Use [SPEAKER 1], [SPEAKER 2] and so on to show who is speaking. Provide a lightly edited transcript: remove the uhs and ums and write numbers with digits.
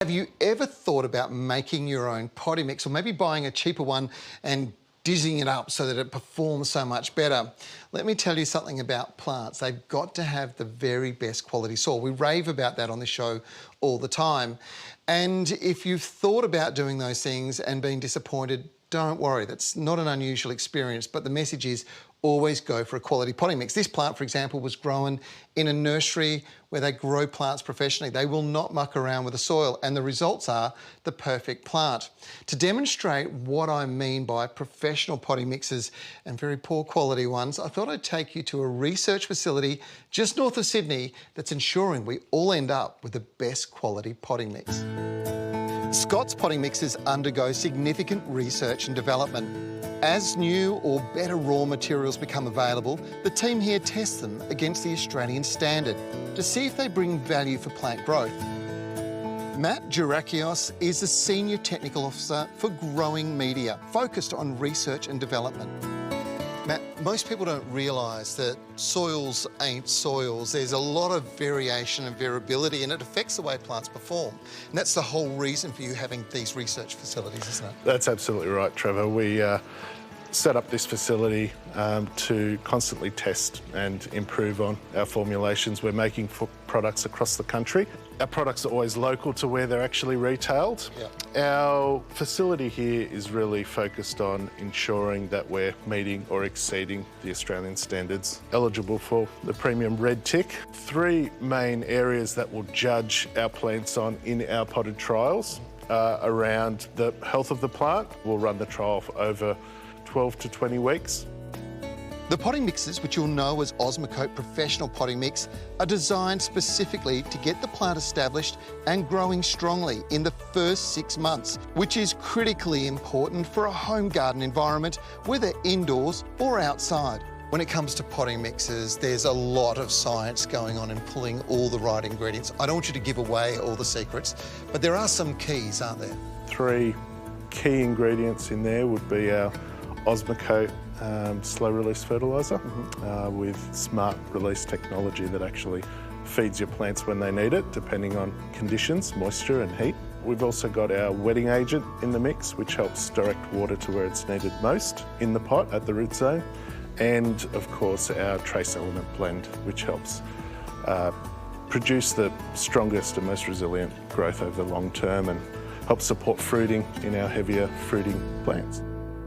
[SPEAKER 1] Have you ever thought about making your own potting mix, or maybe buying a cheaper one and dizzying it up so that it performs so much better? Let me tell you something about plants. They've got to have the very best quality soil. We rave about that on the show all the time. And if you've thought about doing those things and been disappointed, don't worry, that's not an unusual experience, but the message is always go for a quality potting mix. This plant, for example, was grown in a nursery where they grow plants professionally. They will not muck around with the soil, and the results are the perfect plant. To demonstrate what I mean by professional potting mixes and very poor quality ones, I thought I'd take you to a research facility just north of Sydney that's ensuring we all end up with the best quality potting mix. Scott's potting mixes undergo significant research and development. As new or better raw materials become available, the team here tests them against the Australian standard to see if they bring value for plant growth. Matt Durakios is the Senior Technical Officer for Growing Media, focused on research and development. Matt, most people don't realise that soils ain't soils. There's a lot of variation and variability, and it affects the way plants perform. And that's the whole reason for you having these research facilities, isn't it?
[SPEAKER 2] That's absolutely right, Trevor. We set up this facility to constantly test and improve on our formulations. We're making products across the country. Our products are always local to where they're actually retailed. Yep. Our facility here is really focused on ensuring that we're meeting or exceeding the Australian standards. Eligible for the premium red tick. 3 main areas that we'll judge our plants on in our potted trials around the health of the plant. We'll run the trial for over 12 to 20 weeks.
[SPEAKER 1] The potting mixes, which you'll know as Osmocote Professional Potting Mix, are designed specifically to get the plant established and growing strongly in the first 6 months, which is critically important for a home garden environment, whether indoors or outside. When it comes to potting mixes, there's a lot of science going on in pulling all the right ingredients. I don't want you to give away all the secrets, but there are some keys, aren't there?
[SPEAKER 2] 3 key ingredients in there would be our Osmocote slow release fertiliser with smart release technology that actually feeds your plants when they need it, depending on conditions, moisture and heat. We've also got our wetting agent in the mix, which helps direct water to where it's needed most in the pot at the root zone. And of course our trace element blend, which helps produce the strongest and most resilient growth over the long term and helps support fruiting in our heavier fruiting plants.